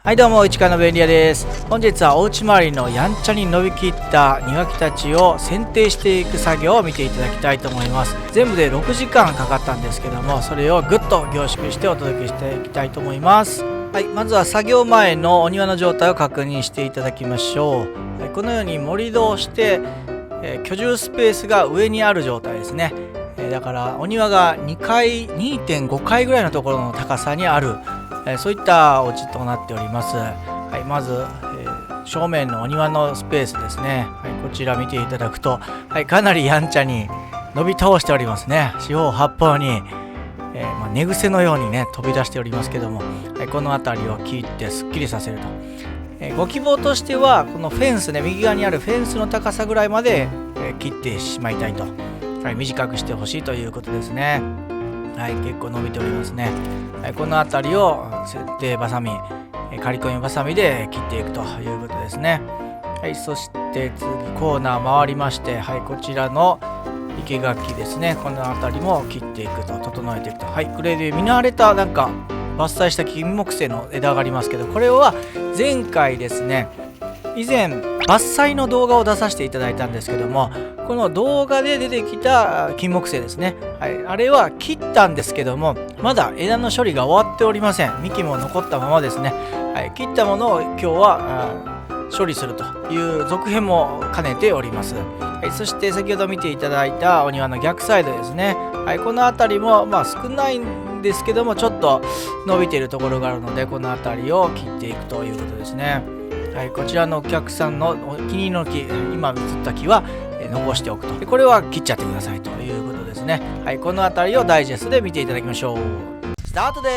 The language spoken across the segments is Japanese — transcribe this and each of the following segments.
はいどうも、市川の便利屋です。本日はお家周りのやんちゃに伸びきった庭木たちを剪定していく作業を見ていただきたいと思います。全部で6時間かかったんですけども、それをぐっと凝縮してお届けしていきたいと思います。はい、まずは作業前のお庭の状態を確認していただきましょう。はい、このように盛り土をして、居住スペースが上にある状態ですね。だからお庭が2階 2.5 階ぐらいのところの高さにある、そういったお家となっております。はい、まず、正面のお庭のスペースですね。はい、こちら見ていただくと、はい、かなりやんちゃに伸び倒しておりますね。四方八方に、寝癖のようにね飛び出しておりますけども、はい、この辺りを切ってすっきりさせると。ご希望としてはこのフェンスね、右側にあるフェンスの高さぐらいまで、切ってしまいたいと、はい、短くしてほしいということですね。はい、結構伸びておりますね。はい、この辺りを設定バサミ、刈り込みバサミで切っていくということですね。はい、そして次コーナー回りまして、はい、こちらの生垣ですね、この辺りも切っていくと、整えていくと。はい、これで見慣れたなんか伐採した金木犀の枝がありますけど、これは前回ですね、以前伐採の動画を出させていただいたんですけども、この動画で出てきた金木犀ですね、はい、あれは切ったんですけども、まだ枝の処理が終わっておりません。幹も残ったままですね。はい、切ったものを今日は処理するという続編も兼ねております。はい、そして先ほど見ていただいたお庭の逆サイドですね。はい、この辺りも少ないんですけども、ちょっと伸びているところがあるので、この辺りを切っていくということですね。はい、こちらのお客さんのお気に入りの木、今映った木は残しておくと。でこれは切っちゃってくださいということですね。はい、この辺りをダイジェストで見ていただきましょう。スタートで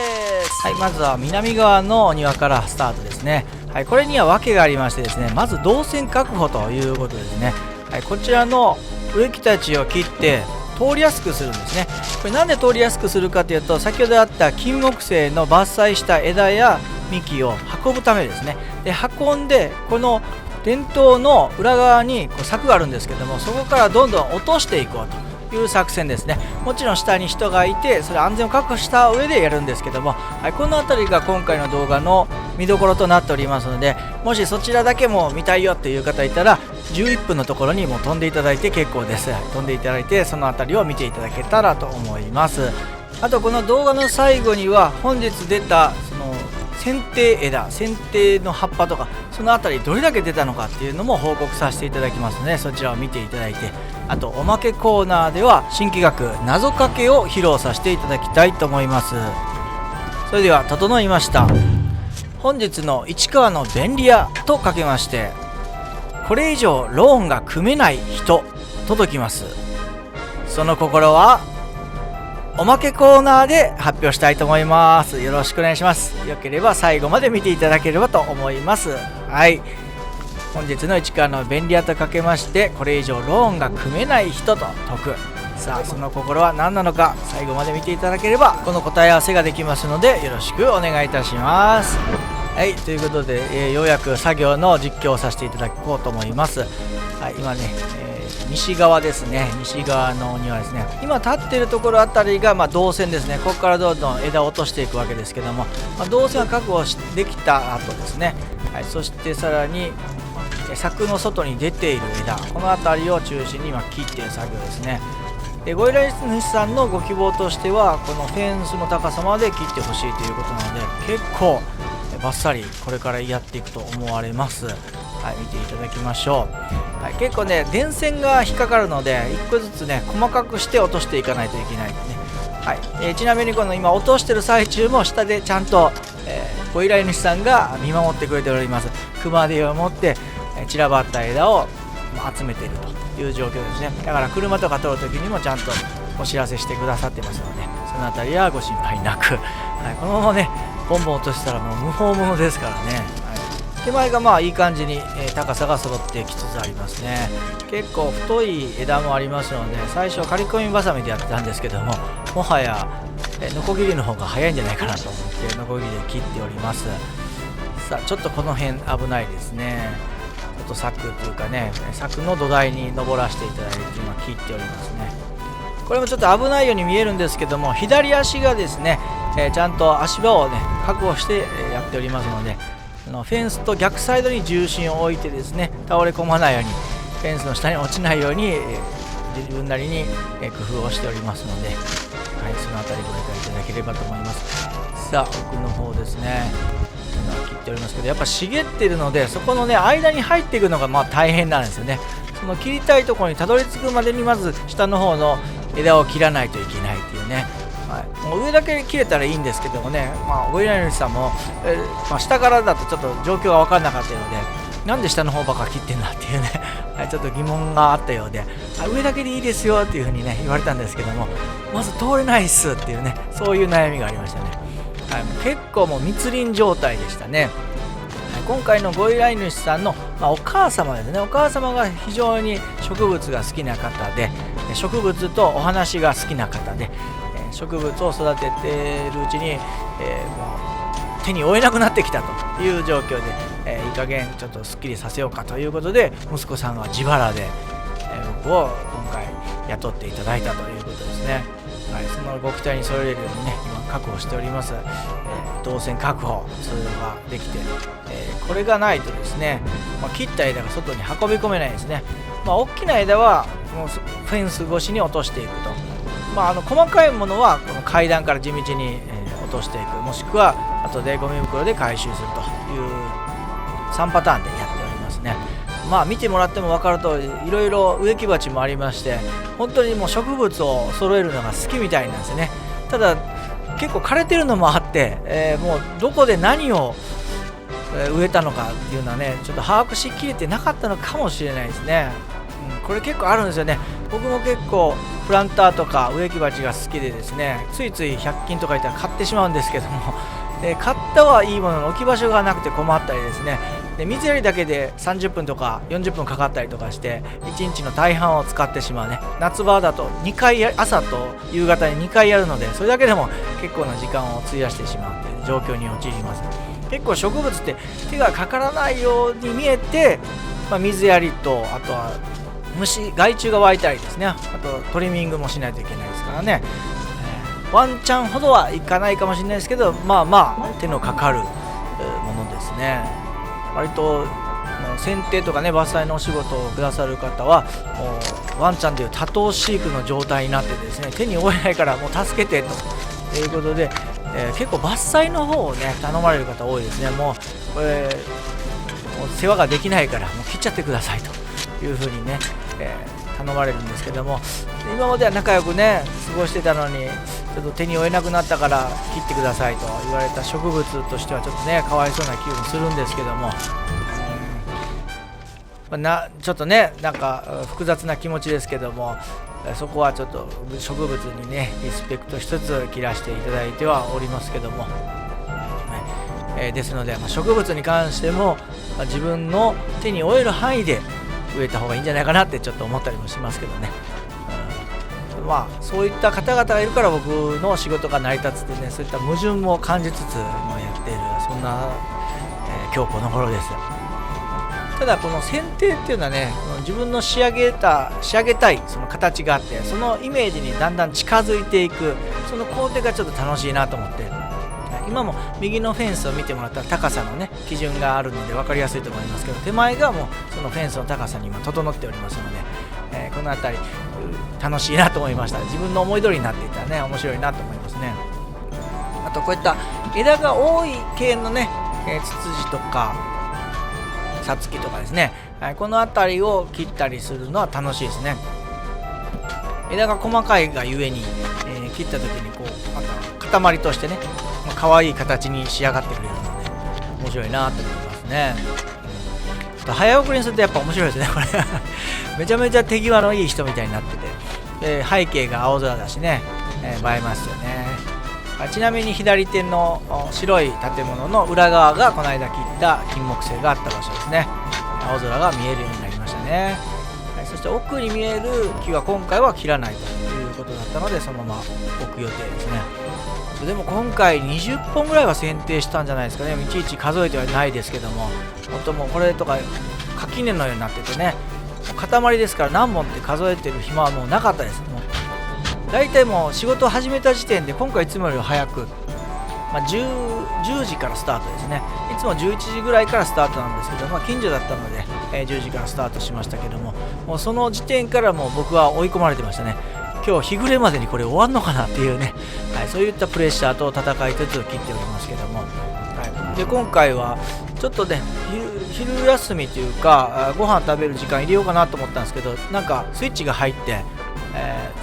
す。はい、まずは南側のお庭からスタートですね。はい、これには訳がありましてですね、まず動線確保ということですね。はい、こちらの植木たちを切って通りやすくするんですね。これなんで通りやすくするかというと、先ほどあった金木犀の伐採した枝や幹を運ぶためですね。で運んで、この伝統の裏側に柵があるんですけども、そこからどんどん落としていこうという作戦ですね。もちろん下に人がいて、それ安全を確保した上でやるんですけども、はい、この辺りが今回の動画の見どころとなっておりますので、もしそちらだけも見たいよっていう方いたら、11分のところにもう飛んでいただいて結構です。飛んでいただいて、その辺りを見ていただけたらと思います。あとこの動画の最後には、本日出たその剪定枝、剪定の葉っぱとか、その辺りどれだけ出たのかっていうのも報告させていただきますので、そちらを見ていただいて、あとおまけコーナーでは新企画謎かけを披露させていただきたいと思います。それでは整いました。本日の市川の便利屋とかけまして、これ以上ローンが組めない人届きます。その心はおまけコーナーで発表したいと思います。よろしくお願いします。よければ最後まで見ていただければと思います。はい、本日の市川の便利屋とかけまして、これ以上ローンが組めない人と解く。さあその心は何なのか、最後まで見ていただければこの答え合わせができますので、よろしくお願いいたします。はい、ということで、ようやく作業の実況をさせていただこうと思います。はい、今ね、西側ですね、西側のお庭ですね。今立っているところあたりが動線ですね。ここからどんどん枝を落としていくわけですけども、動線は確保できた後ですね。はい、そしてさらに柵の外に出ている枝、この辺りを中心に今切っている作業ですね。でご依頼主さんのご希望としては、このフェンスの高さまで切ってほしいということなので、結構バッサリこれからやっていくと思われます。はい、見ていただきましょう。はい、結構ね電線が引っかかるので、1個ずつね細かくして落としていかないといけないですね。はい、ちなみにこの今落としてる最中も下でちゃんと、ご依頼主さんが見守ってくれております。熊手を持って、散らばった枝を集めているという状況ですね。だから車とか通るときにもちゃんとお知らせしてくださってますので、そのあたりはご心配なく、はい、このままねボンボン落としたらもう無法者ですからね。はい、手前がいい感じに、高さが揃ってきつつありますね。結構太い枝もありますので、最初刈り込みバサミでやってたんですけども、もはやノコギリの方が早いんじゃないかなと思ってノコギリで切っております。さあちょっとこの辺危ないですね。ちょっと柵というかね、柵の土台に登らせていただいて今切っておりますね。これもちょっと危ないように見えるんですけども、左足がですね、ちゃんと足場をね確保してやっておりますので、フェンスと逆サイドに重心を置いてですね、倒れ込まないように、フェンスの下に落ちないように、自分なりに工夫をしておりますので、はい、そのあたりご理解いただければと思います。さあ奥の方ですね、切っておりますけど、やっぱ茂っているので、そこのね間に入っていくのが大変なんですよね。その切りたいところにたどり着くまでにまず下の方の枝を切らないといけないっていうね、はい、もう上だけ切れたらいいんですけどもね、ご依頼主さんも、下からだとちょっと状況が分からなかったようで、なんで下の方ばっか切ってんだっていうねちょっと疑問があったようで、上だけでいいですよっていう風にね言われたんですけども、まず通れないっすっていうね、そういう悩みがありましたね。はい、結構もう密林状態でしたね。今回のご依頼主さんの、お母様ですね。お母様が非常に植物が好きな方で、植物とお話が好きな方で、植物を育てているうちに、もう手に負えなくなってきたという状況で、いい加減ちょっとすっきりさせようかということで、息子さんが自腹で、僕を今回雇っていただいたということですね。はい、そのご期待に添えれるようにね、今確保しております、動線確保するのができて、これがないとですね、切った枝が外に運び込めないですね。大きな枝はもうフェンス越しに落としていくと、細かいものはこの階段から地道に、落としていく、もしくは後でゴミ袋で回収するという3パターンでやっておりますね。見てもらっても分かる通り、いろいろ植木鉢もありまして、本当にもう植物を揃えるのが好きみたいなんですよね。ただ結構枯れてるのもあって、もうどこで何を植えたのかっていうのはね、ちょっと把握しきれてなかったのかもしれないですね。これ結構あるんですよね。僕も結構プランターとか植木鉢が好きでですね、ついつい100均とかいったら買ってしまうんですけども、買ったはいいものの置き場所がなくて困ったりですね、で水やりだけで30分とか40分かかったりとかして1日の大半を使ってしまうね。夏場だと2回朝と夕方に2回やるので、それだけでも結構な時間を費やしてしまうという状況に陥ります。結構植物って手がかからないように見えて、水やりと、あとは害虫が湧いたりですね、あとトリミングもしないといけないですからね、ワンチャンほどはいかないかもしれないですけど、手のかかるものですね。割と剪定とかね、伐採のお仕事をくださる方はもうワンちゃんという多頭飼育の状態になってですね、手に負えないからもう助けてということで、結構伐採の方をね頼まれる方多いですね。もうこれもう世話ができないからもう切っちゃってくださいというふうにね、頼まれるんですけども、今までは仲良くね過ごしてたのに、ちょっと手に負えなくなったから切ってくださいと言われた植物としてはちょっとねかわいそうな気分するんですけども、ちょっとねなんか複雑な気持ちですけども、そこはちょっと植物にねリスペクトしつつ切らしていただいてはおりますけども、ですので、植物に関しても、自分の手に負える範囲で植えた方がいいんじゃないかなってちょっと思ったりもしますけどね。そういった方々がいるから僕の仕事が成り立つってね、そういった矛盾も感じつつやっている、そんな、今日この頃です。ただこの剪定っていうのはね、自分の仕上げたいその形があって、そのイメージにだんだん近づいていく、その工程がちょっと楽しいなと思って、今も右のフェンスを見てもらったら高さのね基準があるので分かりやすいと思いますけど、手前がもうそのフェンスの高さに今整っておりますので、この辺り楽しいなと思いました。自分の思い通りになっていたらね面白いなと思いますね。あとこういった枝が多い系のね、ツツジとかサツキとかですね、この辺りを切ったりするのは楽しいですね。枝が細かいがゆえに、切った時にこうまた塊としてね可愛い形に仕上がってくれるので面白いなと思いますね。早送りにするとやっぱ面白いですねこれめちゃめちゃ手際のいい人みたいになってて、背景が青空だしね、映えますよね。ちなみに左手の白い建物の裏側がこの間切った金木犀があった場所ですね。青空が見えるようになりましたね。そして奥に見える木は今回は切らないということだったので、そのまま置く予定ですね。でも今回20本ぐらいは剪定したんじゃないですかね。いちいち数えてはないですけども、本当もうこれとか垣根のようになっててね、塊ですから何本って数えてる暇はもうなかったです。もう大体もう仕事を始めた時点で今回いつもより早く10時からスタートですね。いつも11時ぐらいからスタートなんですけど、近所だったので、10時からスタートしましたけども、もうその時点からもう僕は追い込まれてましたね。今日日暮れまでにこれ終わんのかなっていうね、そういったプレッシャーと戦いつつ切っておりますけども、で今回はちょっとね昼休みというかご飯食べる時間入れようかなと思ったんですけど、なんかスイッチが入って、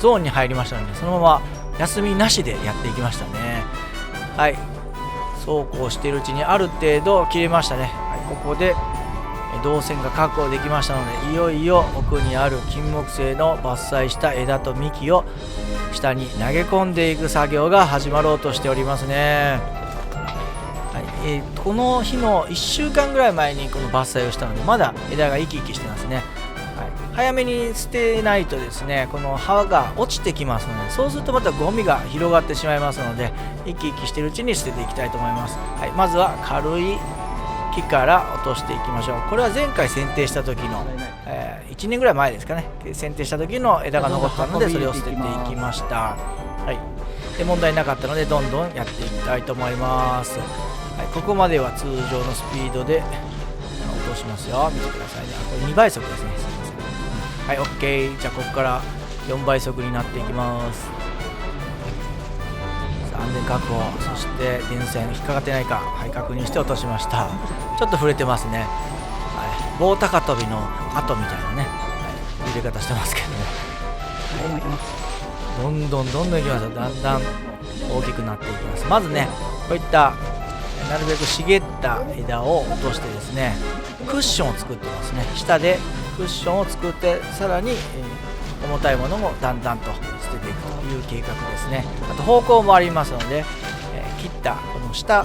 ゾーンに入りましたので、そのまま休みなしでやっていきましたね。はい、そうこうしているうちにある程度切れましたね。ここで動線が確保できましたので、いよいよ奥にある金木犀の伐採した枝と幹を下に投げ込んでいく作業が始まろうとしておりますね。この日の1週間ぐらい前にこの伐採をしたので、まだ枝が生き生きしてますね。早めに捨てないとですね、この葉が落ちてきますので、そうするとまたゴミが広がってしまいますので、生き生きしているうちに捨てていきたいと思います。まずは軽い木から落としていきましょう。これは前回剪定した時の、1年ぐらい前ですかね、剪定した時の枝が残ったので、それを捨てていきました。で問題なかったのでどんどんやっていきたいと思います。ここまでは通常のスピードで落としますよ。見てくださいね。これ2倍速ですね。OK。 じゃあここから4倍速になっていきます。安全確保、そして電線引っかかってないか、確認して落としました。ちょっと触れてますね。棒高跳びの跡みたいなね、入れ方してますけどね。どんどんいきますよ。だんだん大きくなっていきます。まずね、こういったなるべく茂った枝を落としてですね、クッションを作ってますね。下でクッションを作って、さらに、重たいものもだんだんと捨てていくという計画ですね。あと方向もありますので、切ったこの下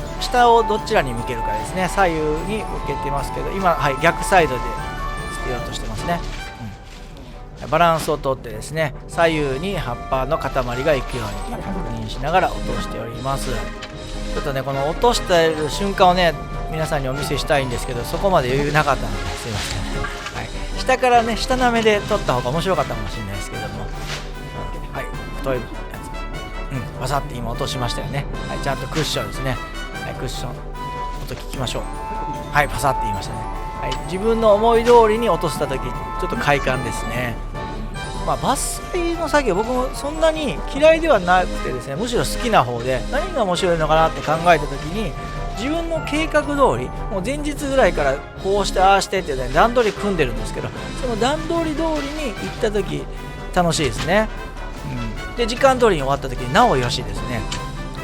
をどちらに向けるかですね。左右に向けてますけど、今、逆サイドで捨てようとしてますね。バランスをとってですね、左右に葉っぱの塊がいくように確認しながら落としております。ちょっとね、この落とした瞬間をね、皆さんにお見せしたいんですけど、そこまで余裕なかったのですいませんね。下からね、下なめで取った方が面白かったかもしれないですけども、太いやつ、バサッて今落としましたよね。ちゃんとクッションですね。クッション音聞きましょう。バサッて言いましたね。自分の思い通りに落とした時、ちょっと快感ですね。伐採の作業、僕もそんなに嫌いではなくてですね、むしろ好きな方で、何が面白いのかなって考えた時に、自分の計画通り、もう前日ぐらいからこうしてああしてっていうね、段取り組んでるんですけど、その段取り通りに行った時楽しいですね。で時間通りに終わった時になおよしですね。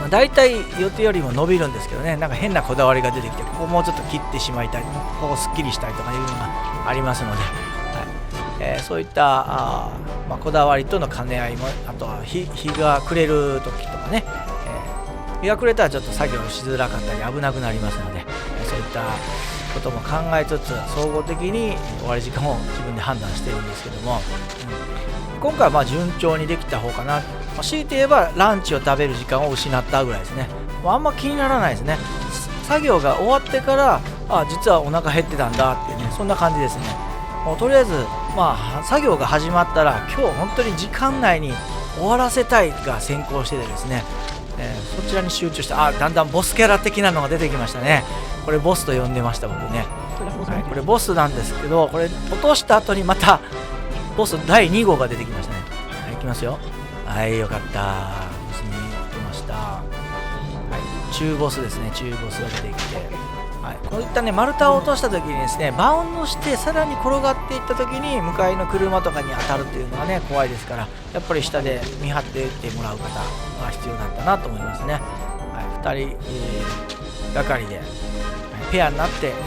だいたい予定よりも伸びるんですけどね、なんか変なこだわりが出てきて、ここもうちょっと切ってしまいたい、ここすっきりしたいとかいうのがありますので、そういったこだわりとの兼ね合いも、あとは日が暮れる時とかね、日が暮れたらちょっと作業しづらかったり危なくなりますので、そういったことも考えつつ、総合的に終わり時間を自分で判断しているんですけども、今回は順調にできた方かな。強いて言えばランチを食べる時間を失ったぐらいですね。あんま気にならないですね。作業が終わってから、実はお腹減ってたんだっていうね、そんな感じですね。もうとりあえず作業が始まったら、今日本当に時間内に終わらせたいが先行しててですね、そちらに集中して、だんだんボスキャラ的なのが出てきましたね。これボスと呼んでました僕ね。これボスなんですけど、これ落とした後にまたボス第2号が出てきましたね。いきますよ。よかった。無事に来ました。中ボスですね。中ボスが出てきて、こういったね、丸太を落とした時にですね、バウンドしてさらに転がっていった時に向かいの車とかに当たるっていうのはね、怖いですから、やっぱり下で見張っていってもらう方が必要だったなと思いますね。2人、がかりで、ペアになってやる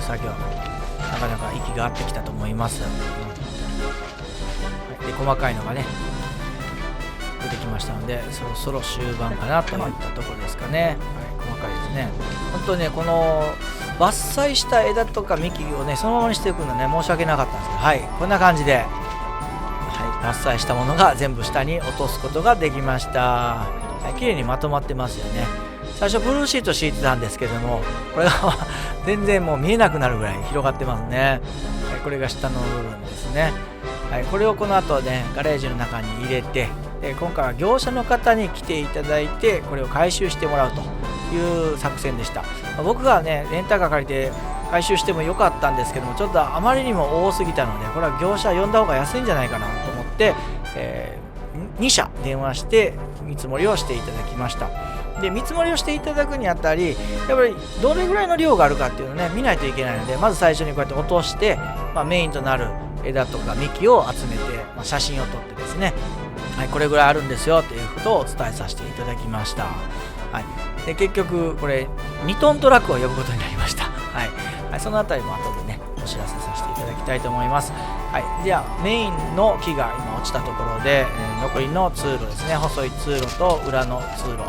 作業、なかなか息が合ってきたと思います。で細かいのがね出てきましたので、そろそろ終盤かなといったところですかね。細かいですね。本当にね、この伐採した枝とか幹をね、そのままにしていくのね、申し訳なかったんですけど、こんな感じで、伐採したものが全部下に落とすことができました。綺麗にまとまってますよね。最初ブルーシート敷いてたんですけども、これが全然もう見えなくなるぐらい広がってますね。これが下の部分ですね。これをこの後ね、ガレージの中に入れて、今回は業者の方に来ていただいてこれを回収してもらうという作戦でした。僕がねレンタカー借りて回収してもよかったんですけども、ちょっとあまりにも多すぎたのでこれは業者呼んだ方が安いんじゃないかなと思って、2社電話して見積もりをしていただきました。で見積もりをしていただくにあたりやっぱりどれぐらいの量があるかっていうのをね見ないといけないので、まず最初にこうやって落として、メインとなる枝とか幹を集めて、写真を撮ってですね、これぐらいあるんですよということをお伝えさせていただきました。で結局これ2トントラックを呼ぶことになりました。そのあたりも後でねお知らせさせていただきたいと思います。ではメインの木が今落ちたところで、残りの通路ですね、細い通路と裏の通路、こ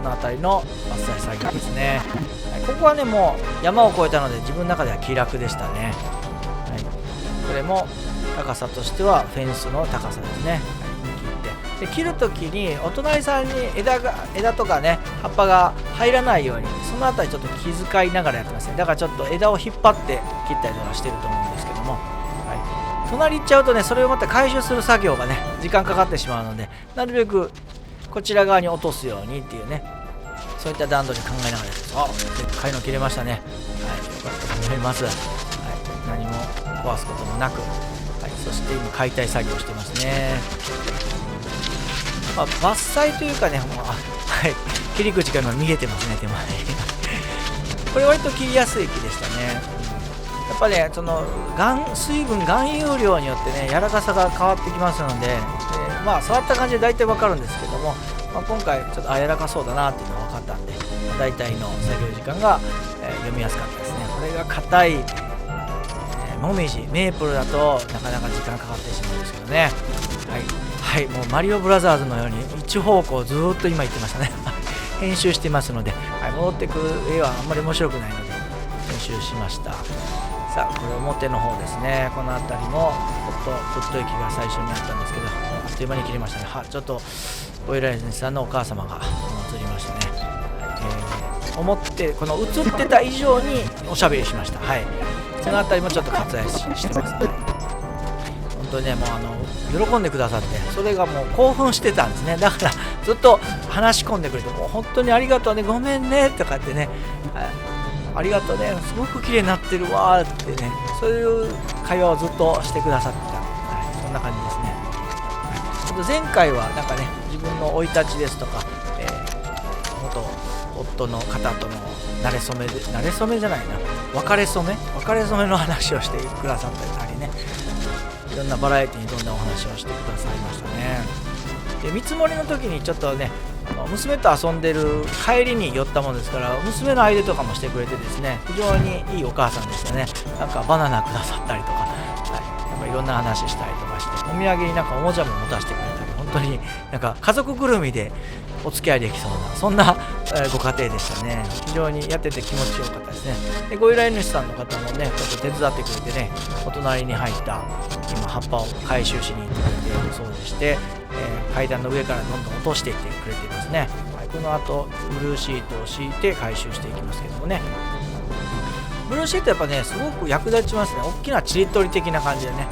の辺りの伐採作業ですね。ここはねもう山を越えたので自分の中では気楽でしたね。これも高さとしてはフェンスの高さですね。で切るときにお隣さんに枝とかね葉っぱが入らないようにそのあたりちょっと気遣いながらやってますね。だからちょっと枝を引っ張って切ったりとかしてると思うんですけども、隣行っちゃうとねそれをまた回収する作業がね時間かかってしまうので、なるべくこちら側に落とすようにっていうね、そういった段取り考えながらです。でっかいの切れましたね。よかったと思います。何も壊すこともなく、そして今解体作業してますね。伐採というかね、切り口が今見えてますね、手前にこれ割と切りやすい木でしたね。やっぱねその水分含有量によってね柔らかさが変わってきますので、触った感じで大体分かるんですけども、今回ちょっと柔らかそうだなっていうのが分かったんで、大体の作業時間が、読みやすかったですね。これが硬い、もみじメープルだとなかなか時間かかってしまうんですけどね。もうマリオブラザーズのように一方向ずーっと今言ってましたね編集してますので、戻ってくる絵はあんまり面白くないので編集しました。さあこれ表の方ですね。この辺りもぶっとい木が最初にあったんですけど、あっという間に切りましたね。ちょっとオイライズさんのお母様が映りましたね。思ってこの映ってた以上におしゃべりしました。その辺りもちょっと割愛してますね。本当にねもう喜んでくださって、それがもう興奮してたんですね。だからずっと話し込んでくれて、もう本当にありがとうね、ごめんねとかってね、ありがとうね、すごく綺麗になってるわってね、そういう会話をずっとしてくださってた、そんな感じですね。前回はなんかね自分の生い立ちですとか、元夫の方との馴れ初めじゃないな別れ初めの話をしてくださったりね、いろんなバラエティに富んだお話をしてくださいましたね。で見積もりの時にちょっとね娘と遊んでる帰りに寄ったものですから、娘の相手とかもしてくれてですね、非常にいいお母さんでしたね。なんかバナナくださったりとか、なんかいろんな話したりとかして、お土産になんかおもちゃも持たせてくれたり、本当になんか家族ぐるみでお付き合いできそうなそんな、ご家庭でしたね。非常にやってて気持ちよかったですね。でご依頼主さんの方もねちょっと手伝ってくれてね、お隣に入った今葉っぱを回収しに行ってくれているそうでして、階段の上からどんどん落としていってくれていますね。この後ブルーシートを敷いて回収していきますけどもね、ブルーシートやっぱねすごく役立ちますね。大きなちりとり的な感じでね、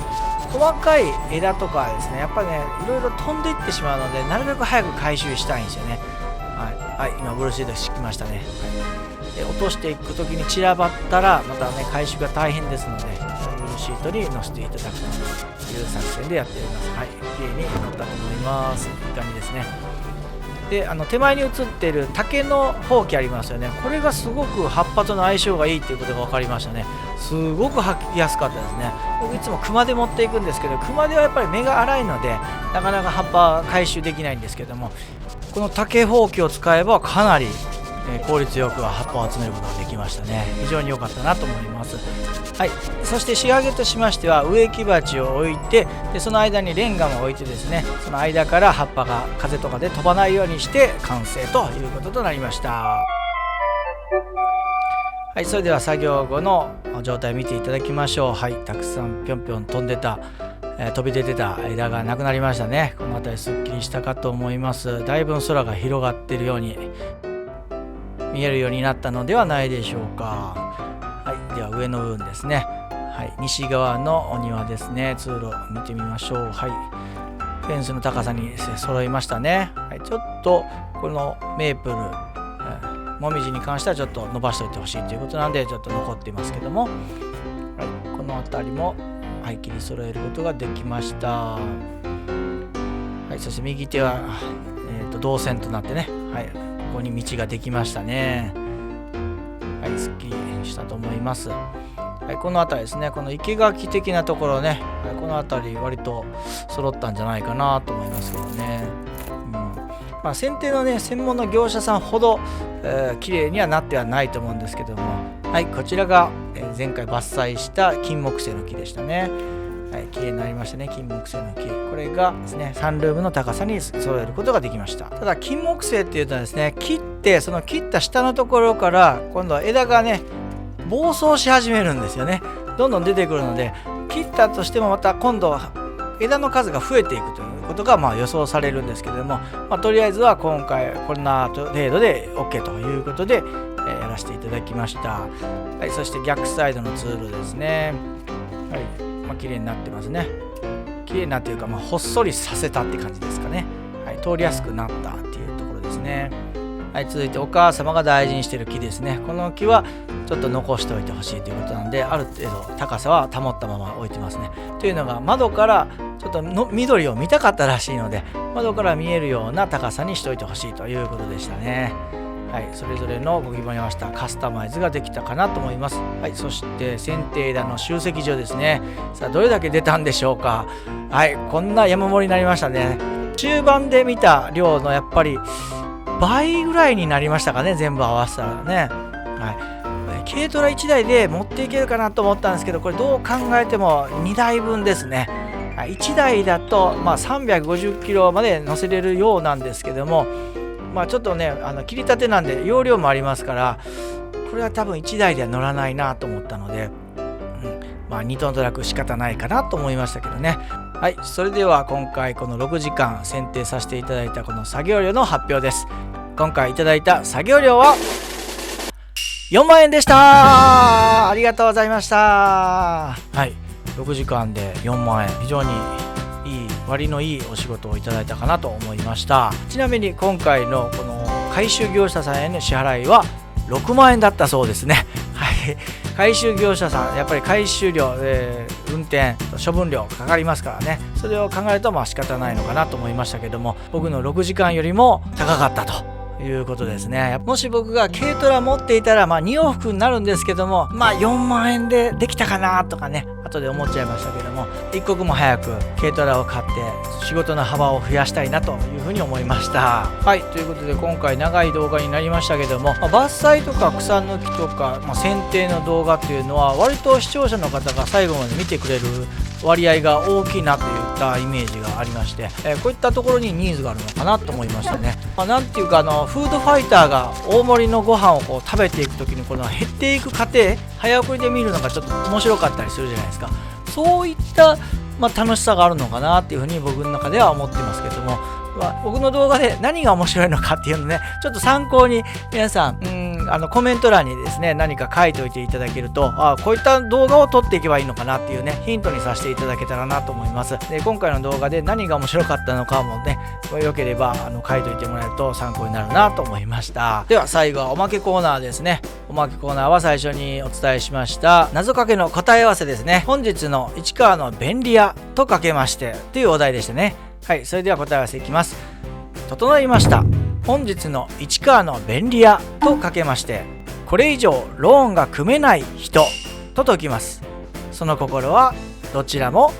細かい枝とかですねやっぱねいろいろ飛んでいってしまうので、なるべく早く回収したいんですよね。今ブルーシート敷きましたね。で落としていく時に散らばったらまたね回収が大変ですので、ブルーシートに乗せていただくという作戦でやっております。綺麗に乗ったと思います。いい感じですね。で手前に映っている竹のほうきありますよね。これがすごく葉っぱとの相性がいいっていうことが分かりましたね。すごく履きやすかったですね。僕いつも熊で持っていくんですけど、熊ではやっぱり目が粗いのでなかなか葉っぱ回収できないんですけども、この竹ほうきを使えばかなり効率よく葉っぱを集めることができましたね。非常に良かったなと思います。そして仕上げとしましては植木鉢を置いて、でその間にレンガも置いてですね、その間から葉っぱが風とかで飛ばないようにして完成ということとなりました。それでは作業後の状態を見ていただきましょう。たくさんぴょんぴょん飛び出てた枝がなくなりましたね。この辺りすっきりしたかと思います。だいぶ空が広がっているように見えるようになったのではないでしょうか。では上の部分ですね。西側のお庭ですね。通路見てみましょう。フェンスの高さに揃いましたね。はい、ちょっとこのメープル、もみじに関してはちょっと伸ばしておいてほしいということなんでちょっと残っていますけども、はい、この辺りも、はい、切り揃えることができました。はい、そして右手は、導線となってね、はい、ここに道ができましたね。はい、すっきりしたと思います。はい、この辺りですね、この生垣的なところね、はい、この辺り割と揃ったんじゃないかなと思いますけどね。まあ、剪定のね専門の業者さんほど、綺麗にはなってはないと思うんですけども、はい、こちらが、前回伐採した金木犀の木でしたね。はい、綺麗になりましたね。金木犀の木、これがですねサンルームの高さに揃えることができました。ただ金木犀っていうとですね、切ってその切った下のところから今度は枝がね暴走し始めるんですよね。どんどん出てくるので、切ったとしてもまた今度は枝の数が増えていくということが予想されるんですけれども、とりあえずは今回こんな程度で OK ということで、やらせていただきました。はい、そして逆サイドのツールですね。はい、綺麗になってますね。綺麗になっていうか、ほっそりさせたって感じですかね。はい、通りやすくなったっていうところですね。はい、続いてお母様が大事にしている木ですね。この木はちょっと残しておいてほしいということなんで、ある程度高さは保ったまま置いてますね。というのが窓からちょっと緑を見たかったらしいので、窓から見えるような高さにしておいてほしいということでしたね。はい、それぞれのご希望に合わせたカスタマイズができたかなと思います。はい、そして剪定枝の集積場ですね。さあどれだけ出たんでしょうか。はい、こんな山盛りになりましたね。中盤で見た量のやっぱり倍ぐらいになりましたかね、全部合わせたらね。はい、軽トラ1台で持っていけるかなと思ったんですけど、これどう考えても2台分ですね。1台だと、350キロまで乗せれるようなんですけども、ちょっとね切りたてなんで容量もありますから、これは多分1台では乗らないなと思ったので、2トントラック仕方ないかなと思いましたけどね。はい、それでは今回この6時間剪定させていただいたこの作業量の発表です。今回いただいた作業量は4万円でした。ありがとうございました。はい、6時間で4万円、非常にいい割のいいお仕事をいただいたかなと思いました。ちなみに今回のこの回収業者さんへの支払いは6万円だったそうですね。はい、回収業者さんやっぱり回収料、運転処分料かかりますからね。それを考えると仕方ないのかなと思いましたけども、僕の6時間よりも高かったということですね。もし僕が軽トラ持っていたら2往復になるんですけども、4万円でできたかなとかね、後で思っちゃいましたけども、一刻も早く軽トラを買って仕事の幅を増やしたいなというふうに思いました。はい、ということで今回長い動画になりましたけども、伐採とか草抜きとか、剪定の動画っていうのは割と視聴者の方が最後まで見てくれる割合が大きいなといったイメージがありまして、こういったところにニーズがあるのかなと思いましたね。なんていうかフードファイターが大盛りのご飯をこう食べていく時にこの減っていく過程早送りで見るのがちょっと面白かったりするじゃないですか。そういった楽しさがあるのかなっていうふうに僕の中では思ってますけども、僕の動画で何が面白いのかっていうのね、ちょっと参考に皆さんコメント欄にですね何か書いておいていただけると、こういった動画を撮っていけばいいのかなっていうねヒントにさせていただけたらなと思います。で今回の動画で何が面白かったのかもねよければ書いておいてもらえると参考になるなと思いました。では最後はおまけコーナーですね。おまけコーナーは最初にお伝えしました謎かけの答え合わせですね。本日の市川の便利屋とかけましてというお題でしたね。はい、それでは答え合わせいきます。整いました。本日の市川の便利屋とかけましてこれ以上ローンが組めない人と解きます。その心はどちらも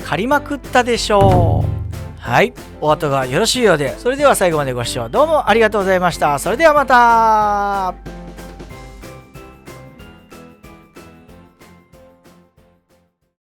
借りまくったでしょう。はい、お後がよろしいようで、それでは最後までご視聴どうもありがとうございました。それではまた。